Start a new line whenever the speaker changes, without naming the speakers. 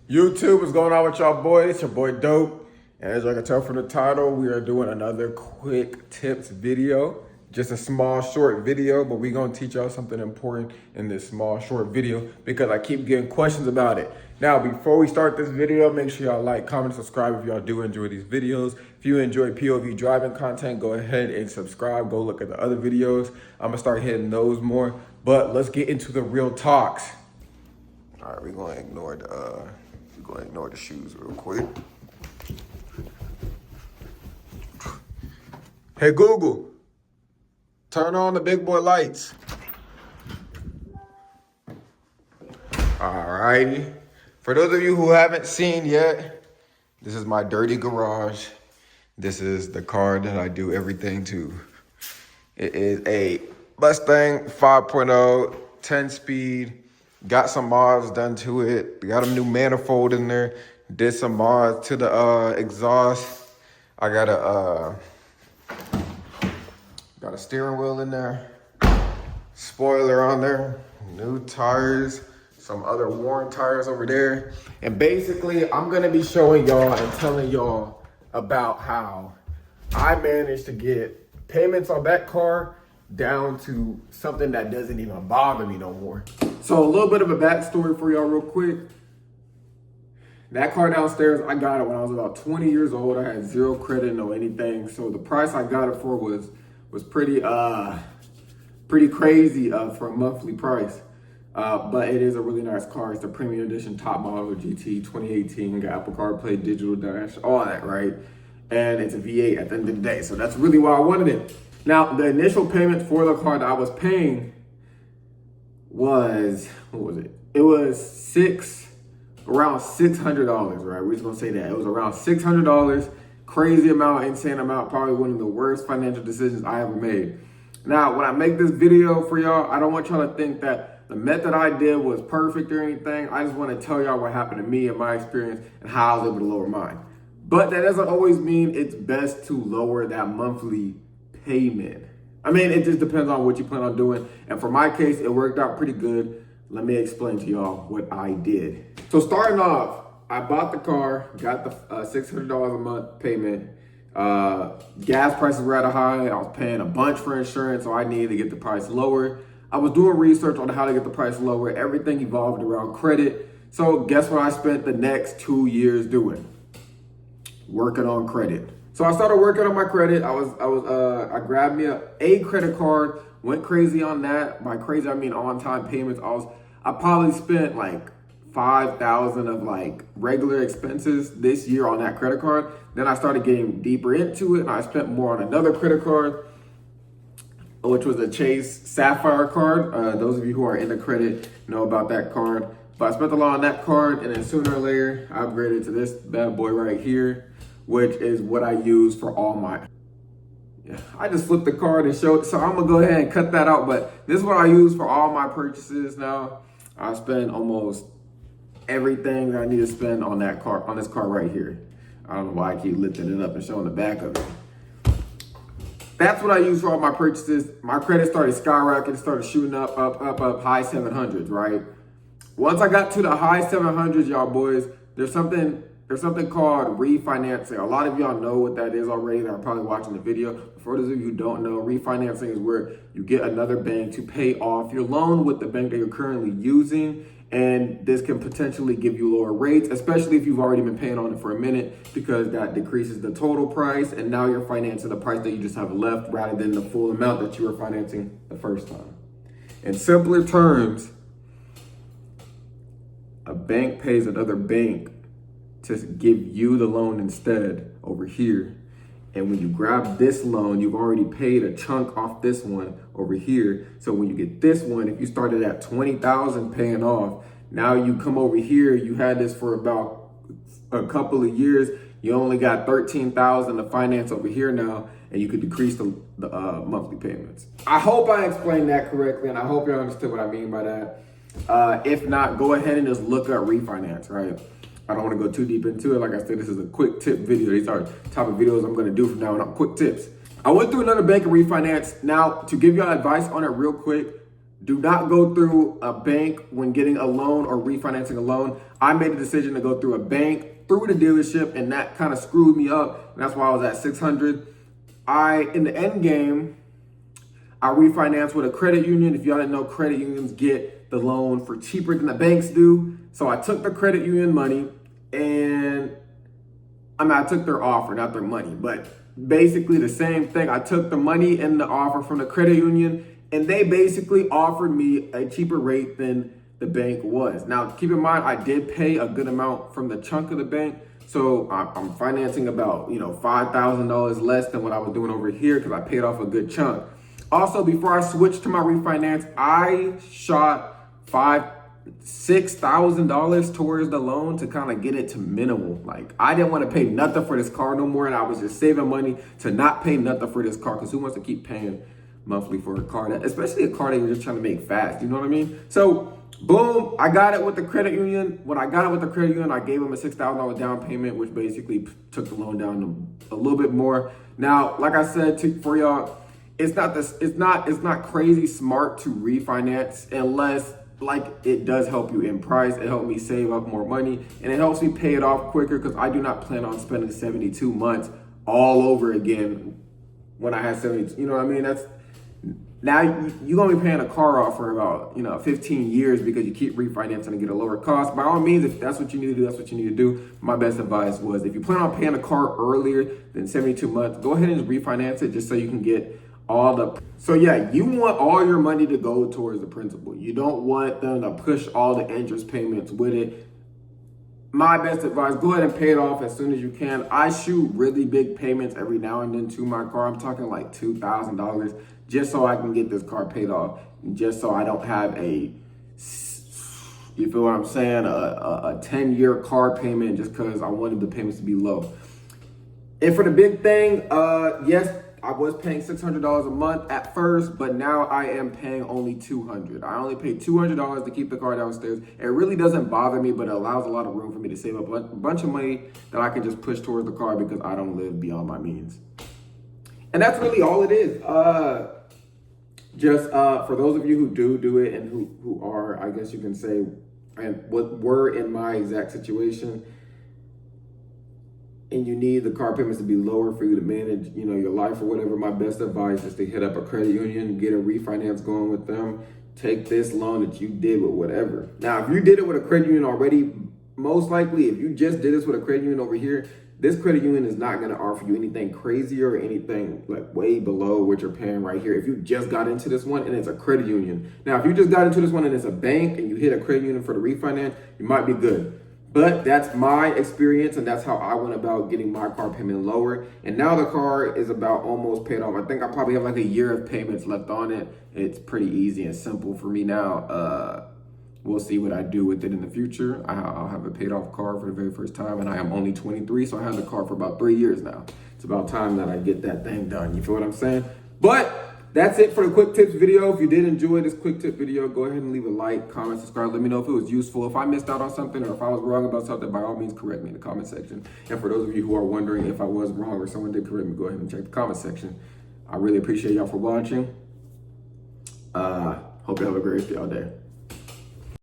YouTube, what's going on with y'all boys? It's your boy Dope. And as I can tell from the title, we are doing another quick tips video. Just a small short video, but we're gonna teach y'all something important in this small short video because I keep getting questions about it. Now, before we start this video, make sure y'all like, comment, subscribe if y'all do enjoy these videos. If you enjoy POV driving content, go ahead and subscribe. Go look at the other videos. I'm gonna start hitting those more, but let's get into the real talks. All right, we're gonna ignore the shoes real quick. Hey Google, turn on the big boy lights. All righty. For those of you who haven't seen yet, this is my dirty garage. This is the car that I do everything to. It is a Mustang 5.0, 10-speed. Got some mods done to it. Got a new manifold in there. Did some mods to the exhaust. I got a steering wheel in there. Spoiler on there. New tires. Some other worn tires over there. And basically, I'm gonna be showing y'all and telling y'all about how I managed to get payments on that car down to something that doesn't even bother me no more. So a little bit of a backstory for y'all real quick. That car downstairs, I got it when I was about 20 years old. I had zero credit, no anything. So the price I got it for was pretty crazy for a monthly price. But it is a really nice car. It's the premium edition top model GT 2018. Got Apple CarPlay, digital dash, all that, right? And it's a V8 at the end of the day. So that's really why I wanted it. Now, the initial payment for the car that I was paying was, what was it? It was around $600, right? We're just gonna say that. It was around $600, crazy amount, insane amount, probably one of the worst financial decisions I ever made. Now, when I make this video for y'all, I don't want y'all to think that the method I did was perfect or anything. I just wanna tell y'all what happened to me and my experience and how I was able to lower mine. But that doesn't always mean it's best to lower that monthly payment. I mean, it just depends on what you plan on doing. And for my case, it worked out pretty good. Let me explain to y'all what I did. So starting off, I bought the car, got the $600 a month payment. Gas prices were at a high. I was paying a bunch for insurance, so I needed to get the price lower. I was doing research on how to get the price lower. Everything evolved around credit. So guess what I spent the next 2 years doing? Working on credit. So I started working on my credit. I grabbed me a credit card, went crazy on that. By crazy, I mean on-time payments. I probably spent like $5,000 of like regular expenses this year on that credit card. Then I started getting deeper into it and I spent more on another credit card, which was a Chase Sapphire card. Those of you who are into credit know about that card. But I spent a lot on that card, and then sooner or later, I upgraded to this bad boy right here, which is what I use for all my, I just flipped the card and showed, so I'm gonna go ahead and cut that out, but this is what I use for all my purchases now. I spend almost everything that I need to spend on that car, on this car right here. I don't know why I keep lifting it up and showing the back of it. That's what I use for all my purchases. My credit started skyrocketing, started shooting up, high 700s, right? Once I got to the high 700s, y'all boys, there's something called refinancing. A lot of y'all know what that is already that are probably watching the video. But for those of you who don't know, refinancing is where you get another bank to pay off your loan with the bank that you're currently using. And this can potentially give you lower rates, especially if you've already been paying on it for a minute, because that decreases the total price. And now you're financing the price that you just have left rather than the full amount that you were financing the first time. In simpler terms, a bank pays another bank to give you the loan instead over here. And when you grab this loan, you've already paid a chunk off this one over here. So when you get this one, if you started at 20,000 paying off, now you come over here, you had this for about a couple of years, you only got 13,000 to finance over here now, and you could decrease the monthly payments. I hope I explained that correctly, and I hope you understood what I mean by that. If not, go ahead and just look up refinance, right? I don't want to go too deep into it. Like I said, this is a quick tip video. These are the type of videos I'm going to do from now on, quick tips. I went through another bank and refinance. Now, to give y'all advice on it real quick, Do not go through a bank when getting a loan or refinancing a loan. I made a decision to go through a bank, through the dealership, and that kind of screwed me up. And that's why I was at 600. In the end game, I refinanced with a credit union. If y'all didn't know, credit unions get the loan for cheaper than the banks do. So I took the credit union money and I took their offer, not their money, but basically the same thing. I took the money and the offer from the credit union, and they basically offered me a cheaper rate than the bank was. Now, keep in mind, I did pay a good amount from the chunk of the bank. So I'm financing about, $5,000 less than what I was doing over here because I paid off a good chunk. Also, before I switched to my refinance, I shot $6,000 towards the loan to kind of get it to minimal. Like, I didn't want to pay nothing for this car no more, and I was just saving money to not pay nothing for this car, because who wants to keep paying monthly for a car, especially a car that you're just trying to make fast, you know what I mean? So boom, I got it with the credit union. When I got it with the credit union, I gave them a $6,000 down payment, which basically took the loan down a little bit more. Now, like I said for y'all, it's not crazy smart to refinance unless, like, it does help you in price. It helped me save up more money, and it helps me pay it off quicker, because I do not plan on spending 72 months all over again when I had 72. You know what I mean? Now you're gonna be paying a car off for about 15 years because you keep refinancing and get a lower cost. By all means, if that's what you need to do, that's what you need to do. My best advice was, if you plan on paying a car earlier than 72 months, go ahead and refinance it just so you can get all the. So yeah, you want all your money to go towards the principal. You don't want them to push all the interest payments with it. My best advice, go ahead and pay it off as soon as you can. I shoot really big payments every now and then to my car. I'm talking like $2,000 just so I can get this car paid off, just so I don't have you feel what I'm saying, a 10-year car payment just because I wanted the payments to be low. And for the big thing, yes, I was paying $600 a month at first, but now I am paying only $200. I only pay $200 to keep the car downstairs. It really doesn't bother me, but it allows a lot of room for me to save up a bunch of money that I can just push towards the car because I don't live beyond my means. And that's really all it is. Just for those of you who do it and who are, I guess you can say, and what were in my exact situation, and you need the car payments to be lower for you to manage, your life or whatever, my best advice is to hit up a credit union, get a refinance going with them, take this loan that you did with whatever. Now, if you did it with a credit union already, most likely, if you just did this with a credit union over here, this credit union is not going to offer you anything crazier or anything like way below what you're paying right here. If you just got into this one and it's a credit union. Now, if you just got into this one and it's a bank and you hit a credit union for the refinance, you might be good. But that's my experience, and that's how I went about getting my car payment lower. And now the car is about almost paid off. I think I probably have like a year of payments left on it. It's pretty easy and simple for me now. We'll see what I do with it in the future. I'll have a paid off car for the very first time, and I am only 23, so I have the car for about 3 years now. It's about time that I get that thing done. You feel what I'm saying? But that's it for the quick tips video. If you did enjoy this quick tip video, go ahead and leave a like, comment, subscribe. Let me know if it was useful. If I missed out on something or if I was wrong about something, by all means, correct me in the comment section. And for those of you who are wondering if I was wrong or someone did correct me, go ahead and check the comment section. I really appreciate y'all for watching. Hope you have a great day.